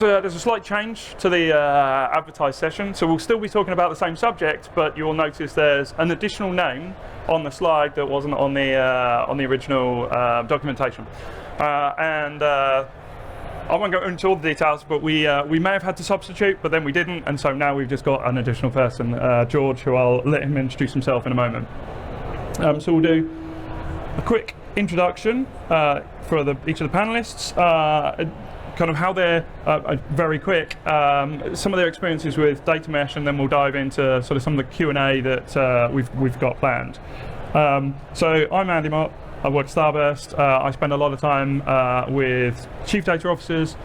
There's a slight change to the advertised session, so we'll still be talking about the same subject, but you'll notice there's an additional name on the slide that wasn't on the original documentation. I won't go into all the details, but we may have had to substitute, but then we didn't, and so now we've just got an additional person, George, who I'll let him introduce himself in a moment. So we'll do a quick introduction for each of the panelists. Kind of how they're very quick, some of their experiences with data mesh, and then we'll dive into sort of some of the Q&A that we've got planned. So I'm Andy Mott. I work at Starburst. I spend a lot of time with chief data officers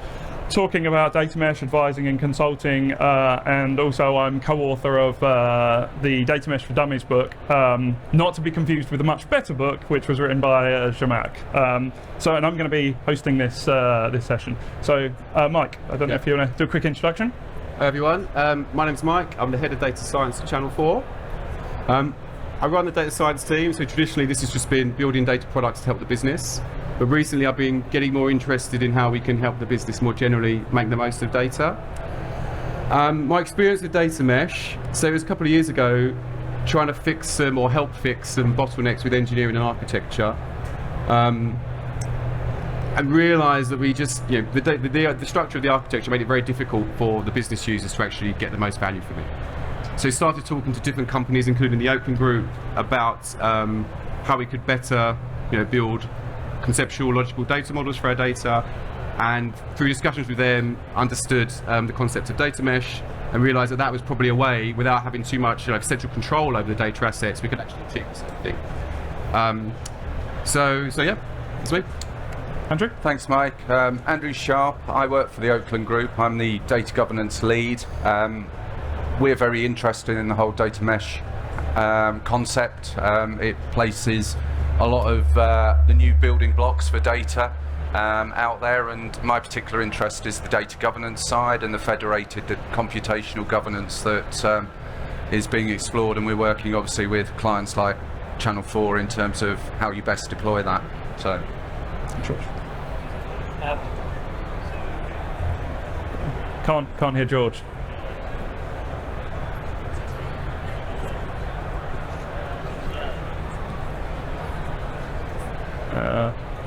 talking about data mesh, advising and consulting, and also I'm co-author of the Data Mesh for Dummies book, not to be confused with a much better book, which was written by Zhamak. And I'm going to be hosting this session. So, Mike, I don't know if you want to do a quick introduction. Hi everyone, my name's Mike. I'm the head of data science at Channel 4. I run the data science team, so traditionally this has just been building data products to help the business. But recently I've been getting more interested in how we can help the business more generally make the most of data. My experience with data mesh, so it was a couple of years ago, trying to fix some, or help fix some bottlenecks with engineering and architecture. And realised that we just, the structure of the architecture made it very difficult for the business users to actually get the most value from it. So we started talking to different companies, including the Oakland group, about how we could better build conceptual logical data models for our data, and through discussions with them understood the concept of data mesh and realised that that was probably a way, without having too much central control over the data assets, we could actually achieve the same thing. So yeah, that's me. Andrew? Thanks, Mike. Andrew Sharp. I work for the Oakland group. I'm the data governance lead. We're very interested in the whole data mesh concept. It places a lot of the new building blocks for data out there, and my particular interest is the data governance side and the federated, the computational governance that is being explored, and we're working obviously with clients like Channel 4 in terms of how you best deploy that. So, George. Can't hear George.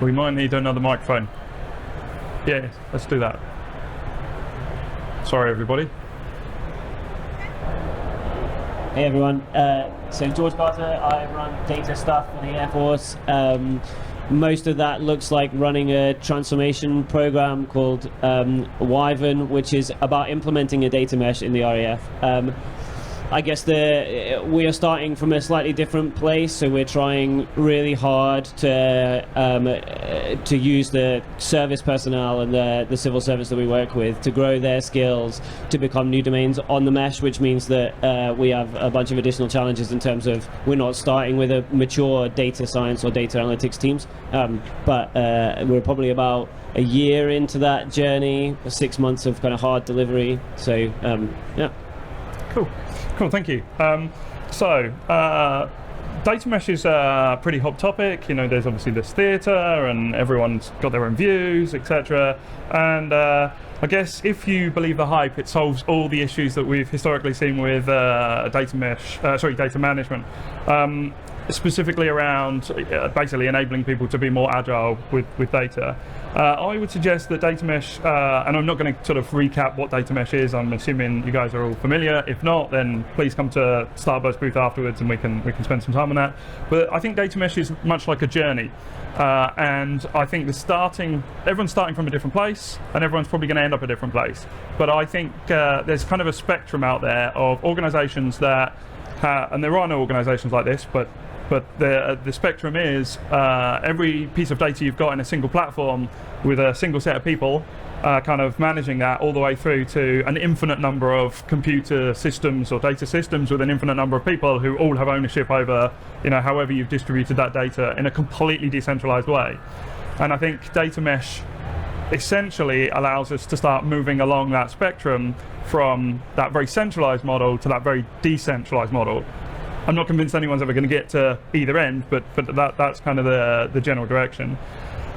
We might need another microphone. Yeah, let's do that. Sorry, everybody. Hey everyone, so George Carter, I run data stuff for the Air Force. Most of that looks like running a transformation program called Wyvern, which is about implementing a data mesh in the RAF. I guess we are starting from a slightly different place, so we're trying really hard to use the service personnel and the civil service that we work with to grow their skills to become new domains on the mesh, which means that we have a bunch of additional challenges in terms of we're not starting with a mature data science or data analytics teams, but we're probably about a year into that journey, 6 months of kind of hard delivery. So yeah. Cool, thank you. Data mesh is a pretty hot topic. There's obviously this theatre, and everyone's got their own views, etc. And I guess if you believe the hype, it solves all the issues that we've historically seen with data management. Specifically around basically enabling people to be more agile with data. I would suggest that data mesh, and I'm not going to sort of recap what data mesh is. I'm assuming you guys are all familiar. If not, then please come to Starburst booth afterwards and we can spend some time on that. But I think data mesh is much like a journey, and I think everyone's starting from a different place, and everyone's probably going to end up a different place. But I think there's kind of a spectrum out there of organisations that, and there are no organisations like this, but the spectrum is every piece of data you've got in a single platform with a single set of people kind of managing that all the way through to an infinite number of computer systems or data systems with an infinite number of people who all have ownership over however you've distributed that data in a completely decentralized way. And I think data mesh essentially allows us to start moving along that spectrum from that very centralized model to that very decentralized model. I'm not convinced anyone's ever going to get to either end, but that's kind of the general direction.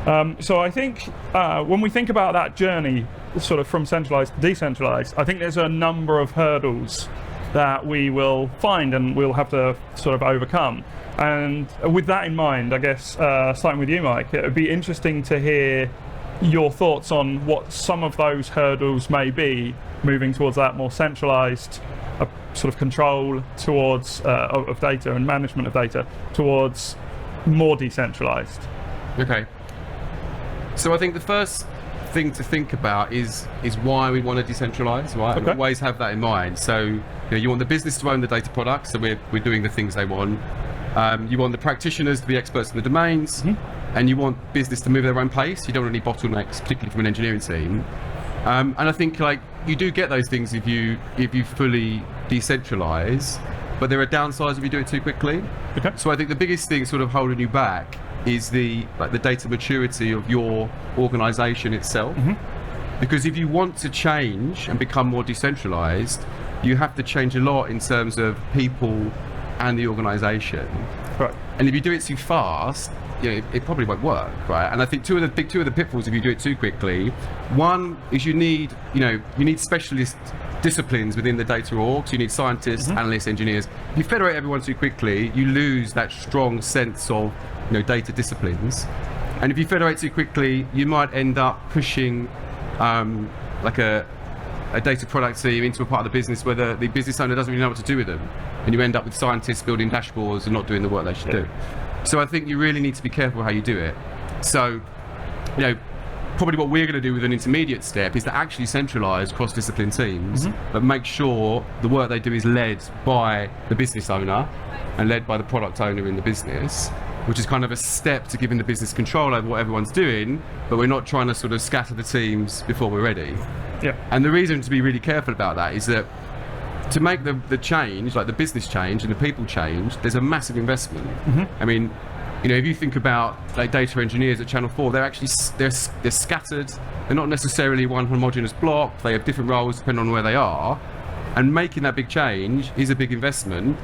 So I think when we think about that journey, sort of from centralized to decentralized, I think there's a number of hurdles that we will find and we'll have to sort of overcome. And with that in mind, I guess, starting with you, Mike, it would be interesting to hear your thoughts on what some of those hurdles may be moving towards that more centralized sort of control towards of data and management of data towards more decentralized. Okay. So I think the first thing to think about is why we want to decentralize, right? Okay. And always have that in mind. So you want the business to own the data products, so we're doing the things they want. You want the practitioners to be experts in the domains, and you want business to move at their own pace. You don't want any bottlenecks, particularly from an engineering team. And I think you do get those things if you fully decentralize, but there are downsides if you do it too quickly. Okay. So I think the biggest thing sort of holding you back is the data maturity of your organization itself. Because if you want to change and become more decentralized, you have to change a lot in terms of people and the organization. Right. And if you do it too fast, it probably won't work, right? And I think two of the pitfalls if you do it too quickly. One is you need specialist disciplines within the data orgs. You need scientists, analysts, engineers. If you federate everyone too quickly, you lose that strong sense of data disciplines. And if you federate too quickly, you might end up pushing like a data product team into a part of the business where the business owner doesn't really know what to do with them, and you end up with scientists building dashboards and not doing the work they should do. So I think you really need to be careful how you do it. So probably what we're going to do with an intermediate step is to actually centralize cross-discipline teams, but make sure the work they do is led by the business owner and led by the product owner in the business, which is kind of a step to giving the business control over what everyone's doing, but we're not trying to sort of scatter the teams before we're ready. Yeah. And the reason to be really careful about that is that to make the change, like the business change and the people change, there's a massive investment. I mean, if you think about like data engineers at Channel 4, they're actually they're scattered. They're not necessarily one homogeneous block. They have different roles depending on where they are. And making that big change is a big investment,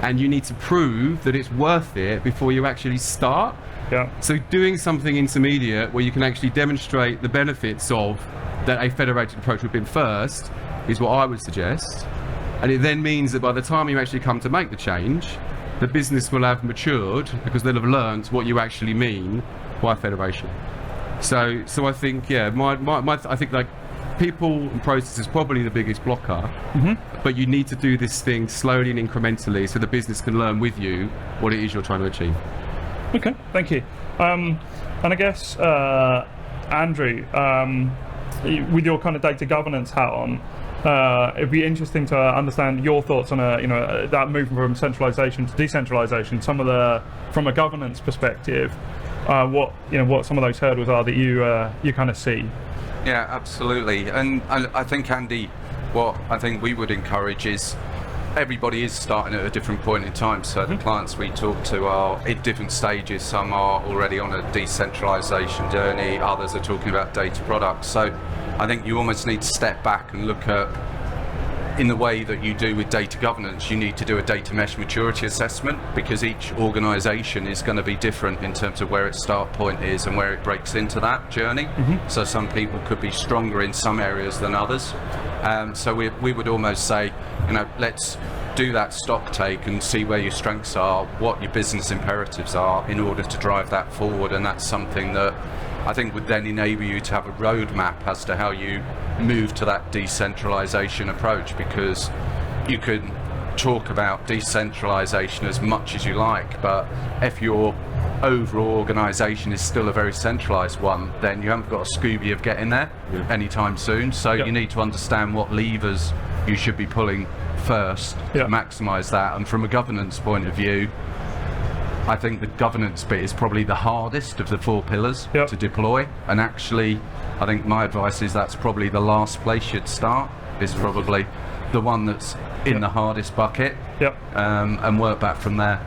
and you need to prove that it's worth it before you actually start. Yeah. So doing something intermediate where you can actually demonstrate the benefits of that a federated approach would be first is what I would suggest. And it then means that by the time you actually come to make the change, the business will have matured because they'll have learned what you actually mean by federation. So I think, I think like people and process is probably the biggest blocker, but you need to do this thing slowly and incrementally so the business can learn with you what it is you're trying to achieve. Okay, thank you. And I guess, Andrew, with your kind of data governance hat on, it'd be interesting to understand your thoughts on that movement from centralization to decentralization. From a governance perspective, what some of those hurdles are that you kind of see. Yeah, absolutely. And I think, Andy, what I think we would encourage is everybody is starting at a different point in time. So the clients we talk to are at different stages. Some are already on a decentralization journey. Others are talking about data products. So I think you almost need to step back and look at, in the way that you do with data governance, you need to do a data mesh maturity assessment, because each organization is going to be different in terms of where its start point is and where it breaks into that journey. So some people could be stronger in some areas than others. So we would almost say, let's do that stock take and see where your strengths are, what your business imperatives are in order to drive that forward. And that's something that I think would then enable you to have a roadmap as to how you move to that decentralization approach, because you can talk about decentralization as much as you like, but if your overall organization is still a very centralized one, then you haven't got a Scooby of getting there anytime soon. So you need to understand what levers you should be pulling first to maximize that. And from a governance point of view, I think the governance bit is probably the hardest of the four pillars to deploy. And actually, I think my advice is that's probably the last place you'd start, is probably the one that's in the hardest bucket, and work back from there.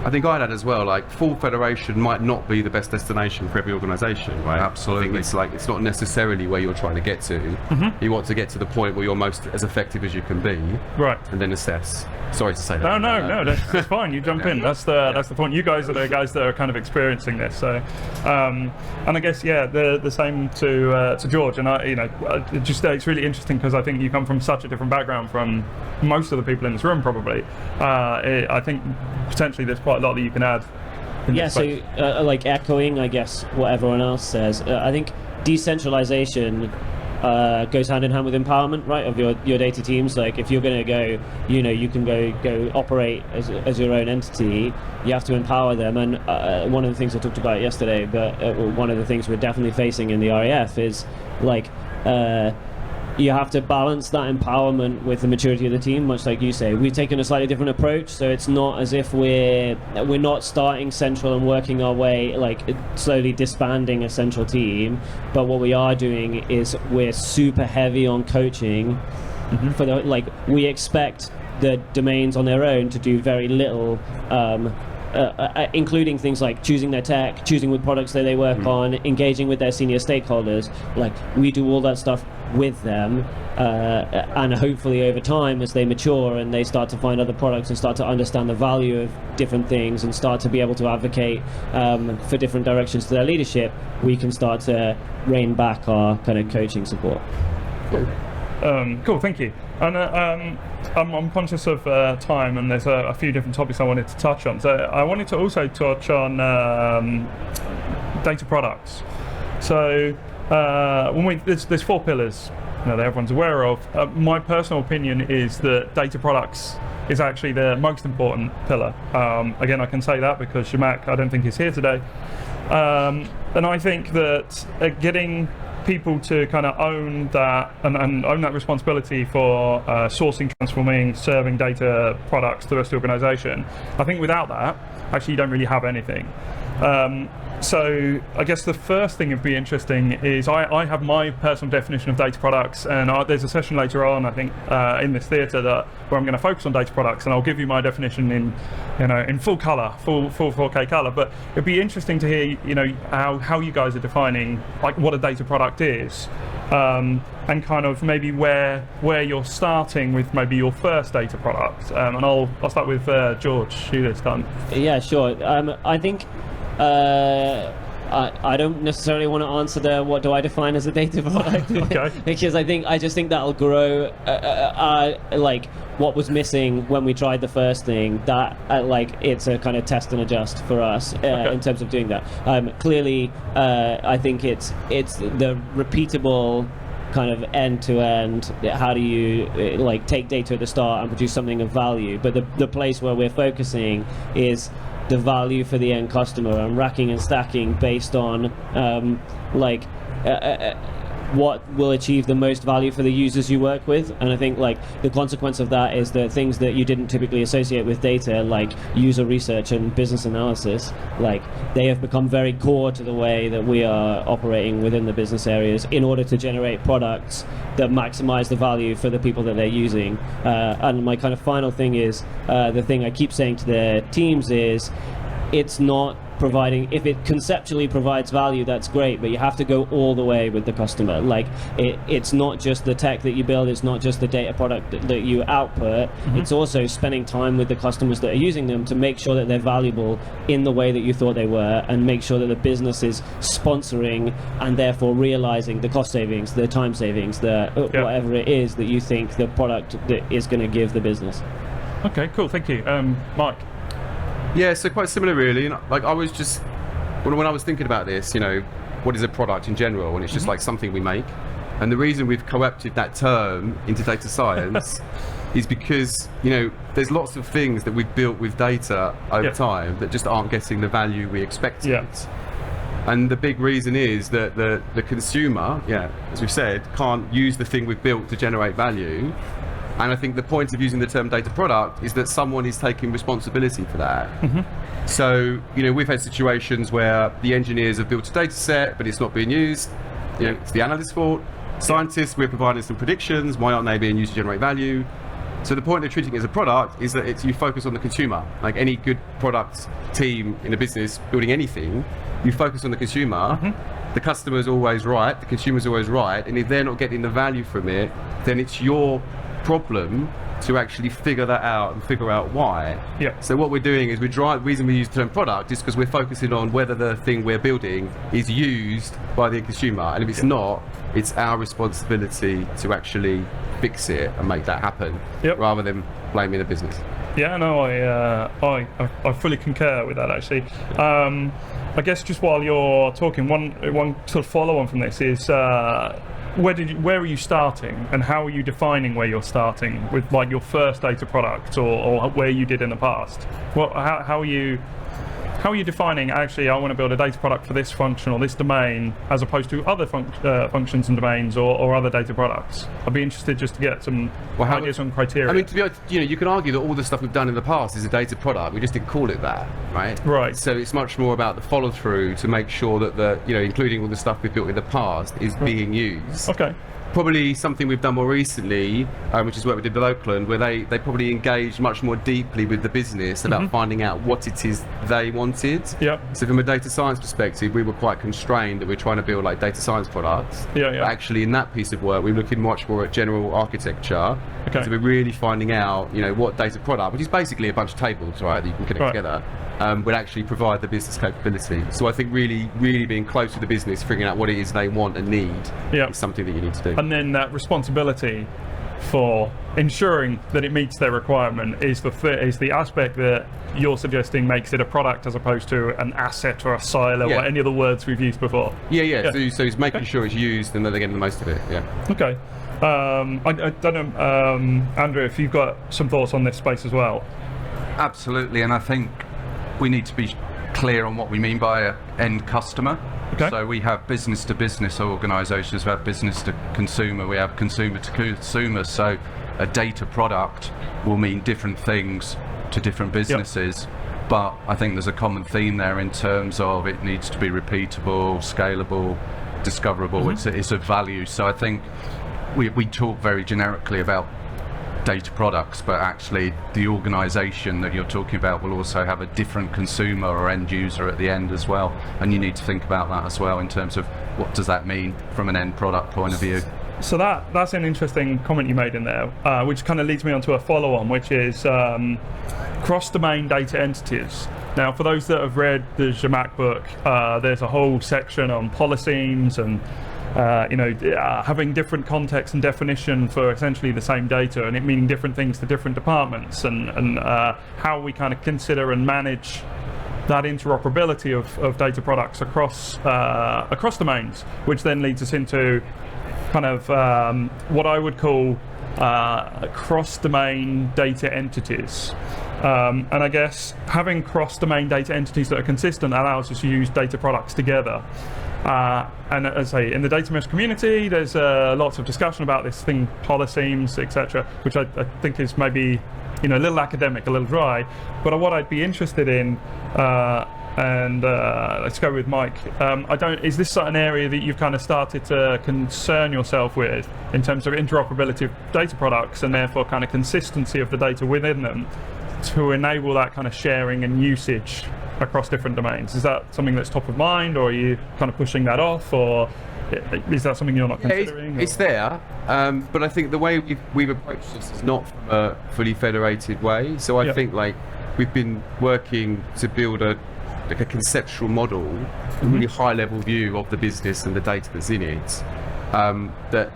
I think I'd add as well, like full federation might not be the best destination for every organisation, right? Absolutely. I think it's like, it's not necessarily where you're trying to get to. You want to get to the point where you're most as effective as you can be, Right. and then assess. Sorry to say that. No, that's fine. You jump in. That's the point. You guys are the guys that are kind of experiencing this. So, and I guess the same to George. And it's really interesting because I think you come from such a different background from most of the people in this room. Probably, I think potentially there's quite a lot that you can add. So like echoing, I guess, what everyone else says. I think decentralization goes hand in hand with empowerment, right, of your data teams. Like if you're going to go, you can go operate as your own entity, you have to empower them. And one of the things I talked about yesterday, but one of the things we're definitely facing in the RAF is like you have to balance that empowerment with the maturity of the team, much like you say. We've taken a slightly different approach, so it's not as if we're not starting central and working our way, like slowly disbanding a central team, but what we are doing is we're super heavy on coaching. For the, like, we expect the domains on their own to do very little, including things like choosing their tech, choosing what products that they work on, engaging with their senior stakeholders. Like, we do all that stuff with them, and hopefully over time, as they mature and they start to find other products and start to understand the value of different things and start to be able to advocate for different directions to their leadership, we can start to rein back our kind of coaching support. Cool, thank you. And I'm conscious of time, and there's a few different topics I wanted to touch on. So I wanted to also touch on data products. So there's 4 pillars that everyone's aware of. My personal opinion is that data products is actually the most important pillar. Again, I can say that because Shamak, I don't think he's here today. And I think that getting people to kind of own that and own that responsibility for sourcing, transforming, serving data products to the rest of the organization, I think without that, actually you don't really have anything. So I guess the first thing that'd be interesting is I have my personal definition of data products, and there's a session later on, I think, in this theatre where I'm going to focus on data products, and I'll give you my definition in full colour, full 4K colour. But it'd be interesting to hear how you guys are defining like what a data product is, and kind of maybe where you're starting with maybe your first data product. And I'll start with George. You this time. Yeah, sure. I think. I don't necessarily want to answer the what do I define as a data product, Okay. because I just think that'll grow. Like what was missing when we tried the first thing, that like it's a kind of test and adjust for us in terms of doing that. Clearly, I think it's the repeatable kind of end-to-end, how do you like take data at the start and produce something of value, but the place where we're focusing is the value for the end customer and racking and stacking based on what will achieve the most value for the users you work with. And I think like the consequence of that is the things that you didn't typically associate with data, like user research and business analysis, like they have become very core to the way that we are operating within the business areas in order to generate products that maximize the value for the people that they're using. And my kind of final thing is, the thing I keep saying to the teams is, it's not providing, if it conceptually provides value, that's great, but you have to go all the way with the customer. Like it's not just the tech that you build, it's not just the data product that you output, it's also spending time with the customers that are using them to make sure that they're valuable in the way that you thought they were, and make sure that the business is sponsoring and therefore realizing the cost savings, the time savings, whatever it is that you think the product that is going to give the business. Okay, cool, thank you. Mike? Yeah, so quite similar really. Like I was just, when I was thinking about this, what is a product in general, and it's just like something we make. And the reason we've co-opted that term into data science is because, there's lots of things that we've built with data over time that just aren't getting the value we expected. And the big reason is that the consumer, as we've said, can't use the thing we've built to generate value. And I think the point of using the term data product is that someone is taking responsibility for that. So, we've had situations where the engineers have built a data set, but it's not being used. It's the analyst's fault. Scientists, we're providing some predictions. Why aren't they being used to generate value? So the point of treating it as a product is that you focus on the consumer. Like any good product team in a business building anything, you focus on the consumer. The customer's always right, the consumer's always right, and if they're not getting the value from it, then it's your problem to actually figure that out and figure out why. So what we're doing is the reason we use the term product is because we're focusing on whether the thing we're building is used by the consumer, and if it's not, it's our responsibility to actually fix it and make that happen, rather than blaming the business. Yeah, no, I fully concur with that actually. I guess just while you're talking, one sort of follow on from this is where are you starting, and how are you defining where you're starting with like your first data product, or where you did in the past? How are you defining, actually, I want to build a data product for this function or this domain, as opposed to other functions and domains or other data products? I'd be interested just to get some ideas on criteria. I mean, to be honest, you can argue that all the stuff we've done in the past is a data product. We just didn't call it that, right? Right. So it's much more about the follow through to make sure that including all the stuff we've built in the past, is being used. Okay. Probably something we've done more recently, which is what we did with Oakland, where they probably engaged much more deeply with the business about finding out what it is they wanted. So from a data science perspective, we were quite constrained that we're trying to build like data science products. But actually in that piece of work, we're looking much more at general architecture. So we're really finding out, what data product, which is basically a bunch of tables, right, that you can connect together, would actually provide the business capability. So I think really being close to the business, figuring out what it is they want and need is something that you need to do. And then that responsibility for ensuring that it meets their requirement is the aspect that you're suggesting makes it a product as opposed to an asset or a silo or any of the words we've used before. So it's making sure it's used and that they're getting the most of it. Okay. I don't know, Andrew, if you've got some thoughts on this space as well. Absolutely, and I think we need to be clear on what we mean by an end customer. So we have business to business organisations, we have business to consumer, we have consumer to consumer. So a data product will mean different things to different businesses. But I think there's a common theme there in terms of it needs to be repeatable, scalable, discoverable. It's a value. So I think we talk very generically about data products, but actually the organisation that you're talking about will also have a different consumer or end user at the end as well, and you need to think about that as well in terms of what does that mean from an end product point of view. So that's an interesting comment you made in there, which kind of leads me on to a follow-on, which is cross-domain data entities. Now, for those that have read the Zermatt book, there's a whole section on polysemes and having different context and definition for essentially the same data, and it meaning different things to different departments, and how we kind of consider and manage that interoperability of data products across domains, which then leads us into kind of what I would call cross-domain data entities. And I guess having cross-domain data entities that are consistent allows us to use data products together. And as I say, in the data mesh community, there's lots of discussion about this thing, polysemes, etc., which I think is maybe a little academic, a little dry. But what I'd be interested in, and let's go with Mike. Is this an area that you've kind of started to concern yourself with in terms of interoperability of data products, and therefore kind of consistency of the data within them to enable that kind of sharing and usage across different domains? Is that something that's top of mind, or are you kind of pushing that off, or is that something you're not considering? It's there, but I think the way we've approached this is not from a fully federated way. So I think like we've been working to build a conceptual model, a really high level view of the business and the data that's in it, that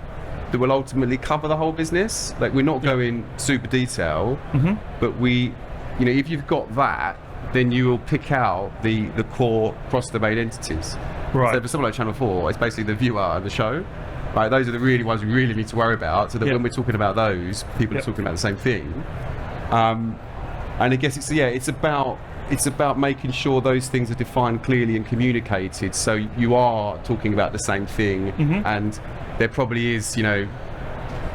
will ultimately cover the whole business. Like we're not going super detail, but if you've got that, then you will pick out the core cross-domain entities. Right. So for someone like Channel 4, it's basically the viewer and the show. Right, those are the really ones we really need to worry about, so that when we're talking about those, people are talking about the same thing. And I guess it's about making sure those things are defined clearly and communicated, so you are talking about the same thing, and there probably is,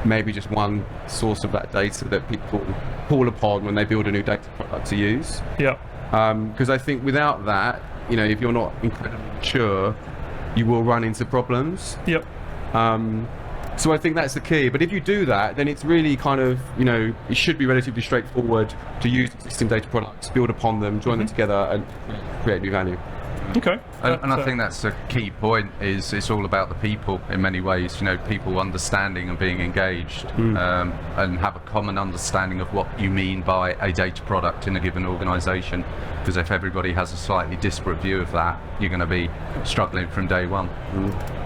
maybe just one source of that data that people call upon when they build a new data product to use. Because I think without that, if you're not incredibly mature, you will run into problems. So I think that's the key. But if you do that, then it's really kind of, it should be relatively straightforward to use existing data products, build upon them, join them together, and create new value. Okay. And I think that's the key point, is it's all about the people in many ways, people understanding and being engaged, and have a common understanding of what you mean by a data product in a given organisation. Because if everybody has a slightly disparate view of that, you're going to be struggling from day one.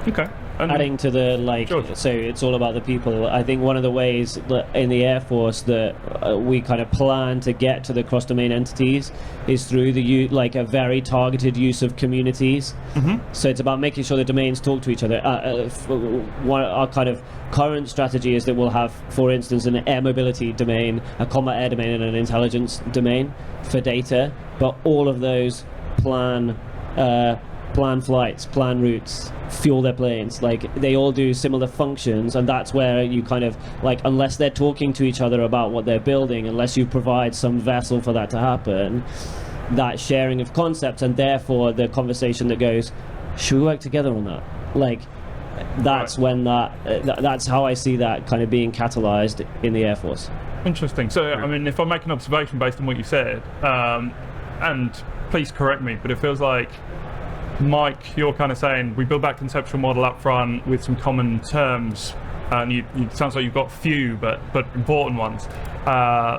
Okay. And Adding to the George. so it's all about the people. I think one of the ways that in the Air Force that we kind of plan to get to the cross-domain entities is through the a very targeted use of communities. So it's about making sure the domains talk to each other. Our kind of current strategy is that we'll have, for instance, an air mobility domain, a combat air domain, and an intelligence domain for data. But all of those plan flights, plan routes, fuel their planes, they all do similar functions, and that's where you kind of unless they're talking to each other about what they're building, unless you provide some vessel for that to happen, that sharing of concepts, and therefore the conversation that goes, should we work together on that? That's when that's how I see that kind of being catalyzed in the Air Force. Interesting. So, I mean, if I make an observation based on what you said, and please correct me, but it feels like, Mike, you're kind of saying we build that conceptual model up front with some common terms, and it sounds like you've got few but important ones.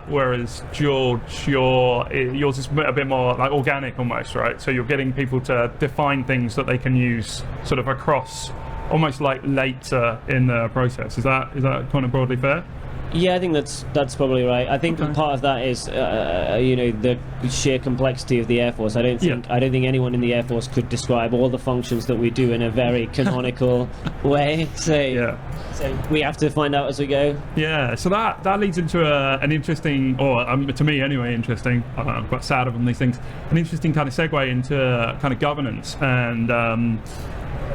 Whereas George, yours is a bit more organic almost, right? So you're getting people to define things that they can use sort of across, almost later in the process. Is that kind of broadly fair? Yeah, I think that's probably right. I think part of that is the sheer complexity of the Air Force. I don't think anyone in the Air Force could describe all the functions that we do in a very canonical way. So we have to find out as we go. Yeah. So that leads into an interesting, or to me anyway, interesting. I'm quite sad of these things. An interesting kind of segue into kind of governance and.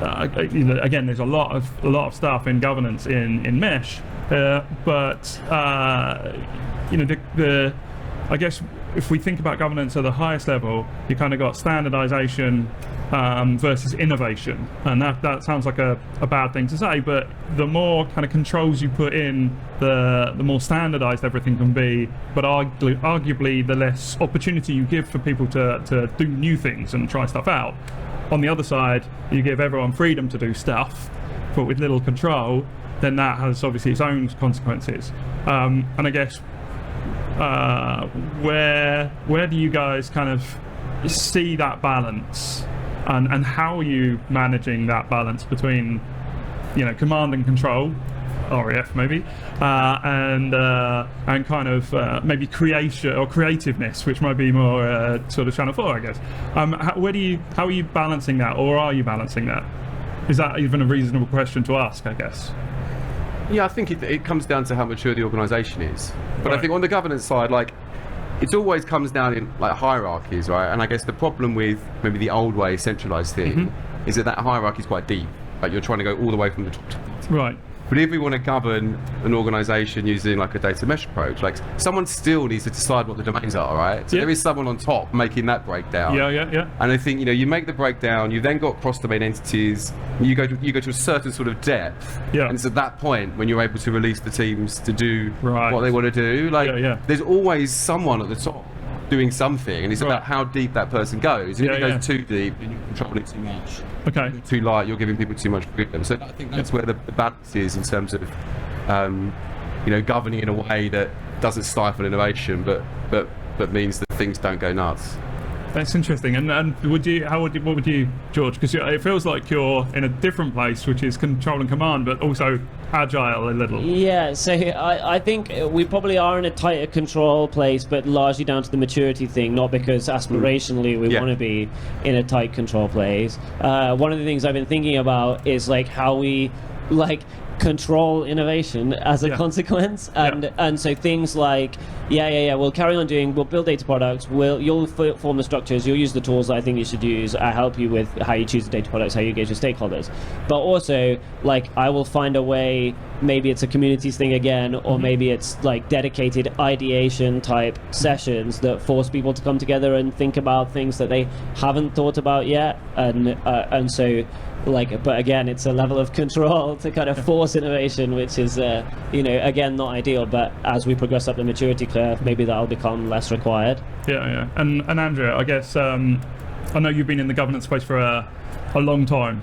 Again, there's a lot of stuff in governance in Mesh, but I guess if we think about governance at the highest level, you kind of got standardization versus innovation, and that sounds like a bad thing to say, but the more kind of controls you put in, the more standardized everything can be, but arguably the less opportunity you give for people to do new things and try stuff out. On the other side, you give everyone freedom to do stuff, but with little control, then that has obviously its own consequences. And I guess, where do you guys kind of see that balance, and how are you managing that balance between, command and control, RAF maybe, and kind of maybe creation or creativeness, which might be more sort of Channel 4, I guess. How are you balancing that, or are you balancing that? Is that even a reasonable question to ask, I guess? Yeah, I think it comes down to how mature the organisation is. But Right. I think on the governance side, it always comes down in hierarchies, right? And I guess the problem with maybe the old way centralised thing is that hierarchy is quite deep. You're trying to go all the way from the top to the bottom. Right. But if we want to govern an organisation using a data mesh approach, someone still needs to decide what the domains are, right? So Yeah. there is someone on top making that breakdown. Yeah. And I think you make the breakdown. You then got cross-domain entities. You go to a certain sort of depth. Yeah. And it's at that point when you're able to release the teams to do Right. what they want to do. Yeah. There's always someone at the top doing something, and it's Right. about how deep that person goes. And if it Yeah. goes too deep, then you're controlling too much. Okay. Too light, you're giving people too much freedom. So I think that's where the balance is in terms of, governing in a way that doesn't stifle innovation, but means that things don't go nuts. That's interesting. And what would you, George? Because it feels like you're in a different place, which is control and command, but also agile a little. Yeah, so I think we probably are in a tighter control place, but largely down to the maturity thing, not because aspirationally we want to be in a tight control place. One of the things I've been thinking about is how we control innovation as a consequence, and so things we'll carry on we'll build data products, you'll form the structures, you'll use the tools that I think you should use, I help you with how you choose the data products, how you engage with stakeholders, but also I will find a way maybe it's a communities thing again, or maybe it's like dedicated ideation type sessions that force people to come together and think about things that they haven't thought about yet, and so like, but again, it's a level of control to kind of force innovation, which is again, not ideal, but as we progress up the maturity curve, maybe that'll become less required. Yeah. And Andrea, I guess I know you've been in the governance space for a long time.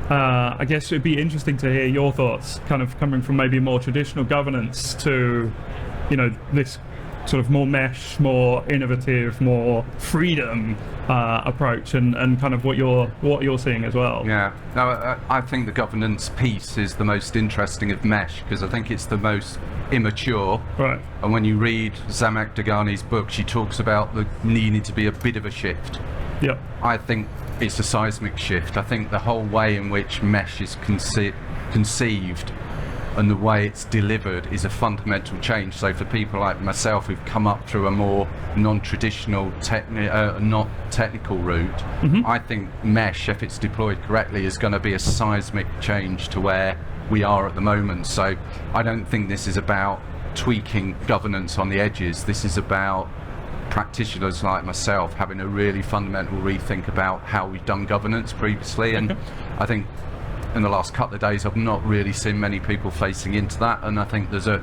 I guess it'd be interesting to hear your thoughts, kind of coming from maybe more traditional governance to, this sort of more mesh, more innovative, more freedom approach, and kind of what you're seeing as well. Yeah, no, I think the governance piece is the most interesting of mesh, because I think it's the most immature. Right. And when you read Zhamak Dehghani's book, she talks about the needing to be a bit of a shift. Yep. I think it's a seismic shift. I think the whole way in which mesh is conceived and the way it's delivered is a fundamental change. So for people like myself who've come up through a more non-traditional, not technical route, I think mesh, if it's deployed correctly, is going to be a seismic change to where we are at the moment. So I don't think this is about tweaking governance on the edges. This is about practitioners like myself having a really fundamental rethink about how we've done governance previously. And I think in the last couple of days I've not really seen many people facing into that, and I think there's a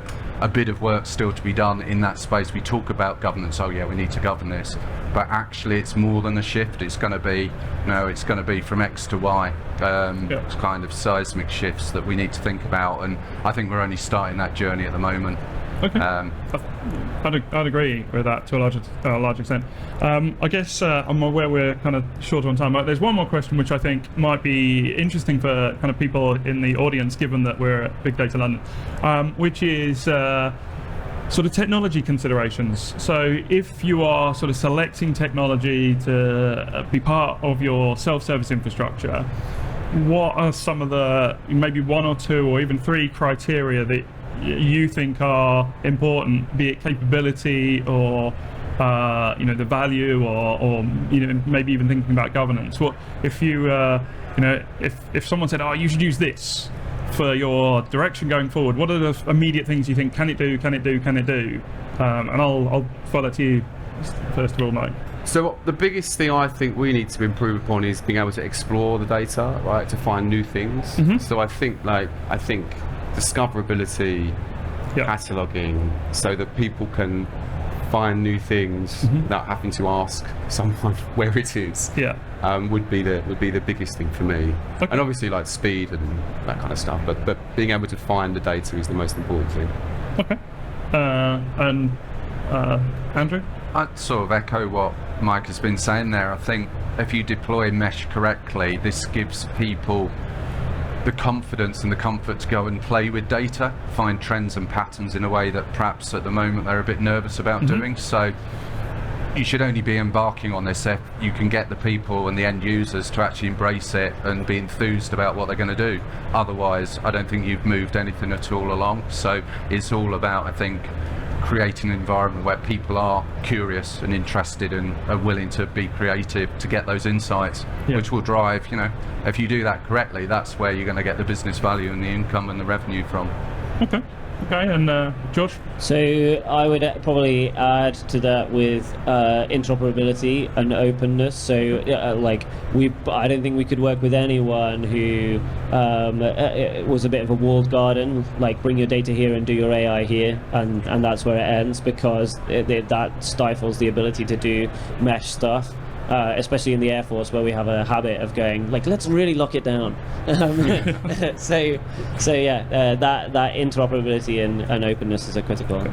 bit of work still to be done in that space. We talk about governance, oh yeah, we need to govern this, but actually it's more than a shift. It's going to be, it's going to be from X to Y. It's kind of seismic shifts that we need to think about, and I think we're only starting that journey at the moment. Okay. I'd agree with that to a large extent. I guess I'm aware we're kind of short on time, but there's one more question which I think might be interesting for kind of people in the audience, given that we're at Big Data London, which is sort of technology considerations. So if you are sort of selecting technology to be part of your self-service infrastructure, what are some of the maybe 1 or 2 or even 3 criteria that you think are important, be it capability or the value, or maybe even thinking about governance? What if you if someone said, oh, you should use this for your direction going forward, what are the immediate things you think, can it do? And I'll throw that to you first of all, Mike. So the biggest thing I think we need to improve upon is being able to explore the data, right, to find new things. So I think discoverability, cataloging, so that people can find new things without having to ask someone where it is. Would be the biggest thing for me. And obviously like speed and that kind of stuff, but being able to find the data is the most important thing. Okay. And Andrew? I'd sort of echo what Mike has been saying there. I think if you deploy mesh correctly, this gives people the confidence and the comfort to go and play with data, find trends and patterns in a way that perhaps at the moment they're a bit nervous about doing. So you should only be embarking on this if you can get the people and the end users to actually embrace it and be enthused about what they're going to do. Otherwise, I don't think you've moved anything at all along. So it's all about, I think, creating an environment where people are curious and interested and are willing to be creative to get those insights, which will drive, if you do that correctly, that's where you're going to get the business value and the income and the revenue from. Okay, and George? So I would probably add to that with interoperability and openness. So I don't think we could work with anyone who was a bit of a walled garden, like bring your data here and do your AI here, and that's where it ends, because that stifles the ability to do mesh stuff. Especially in the Air Force, where we have a habit of going, let's really lock it down. So that interoperability and openness is critical.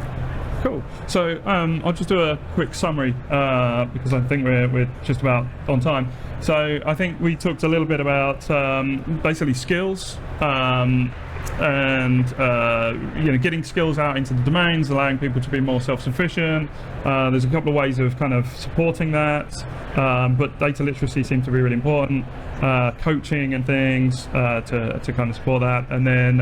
Cool. So I'll just do a quick summary because I think we're just about on time. So I think we talked a little bit about basically skills. And getting skills out into the domains, allowing people to be more self-sufficient. There's a couple of ways of kind of supporting that, but data literacy seems to be really important. Coaching and things to kind of support that, and then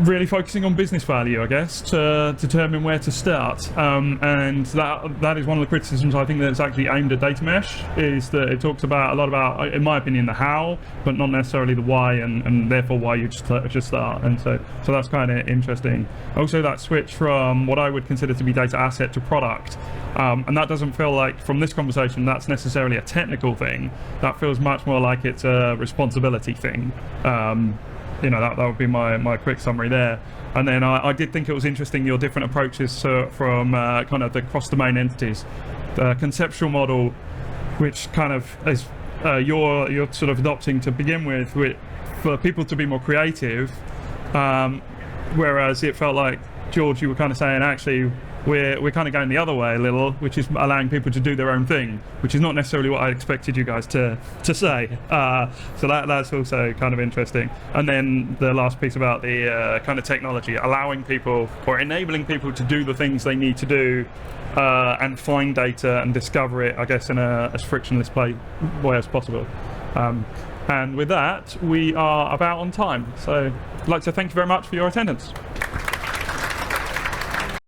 really focusing on business value, I guess, to determine where to start. And that is one of the criticisms I think that's actually aimed at data mesh, is that it talks about a lot about, in my opinion, the how, but not necessarily the why, and therefore why you just start. And so that's kind of interesting. Also, that switch from what I would consider to be data asset to product, and that doesn't feel like, from this conversation, that's necessarily a technical thing. That feels much more like it's a responsibility thing. That would be my quick summary there. And then I did think it was interesting, your different approaches from kind of the cross-domain entities. The conceptual model, which kind of is you're sort of adopting to begin with, for people to be more creative, whereas it felt like, George, you were kind of saying, actually, we're kind of going the other way a little, which is allowing people to do their own thing, which is not necessarily what I expected you guys to say. So that's also kind of interesting. And then the last piece about the kind of technology, allowing people or enabling people to do the things they need to do and find data and discover it, I guess, in as frictionless way as possible. And with that, we are about on time. So I'd like to thank you very much for your attendance.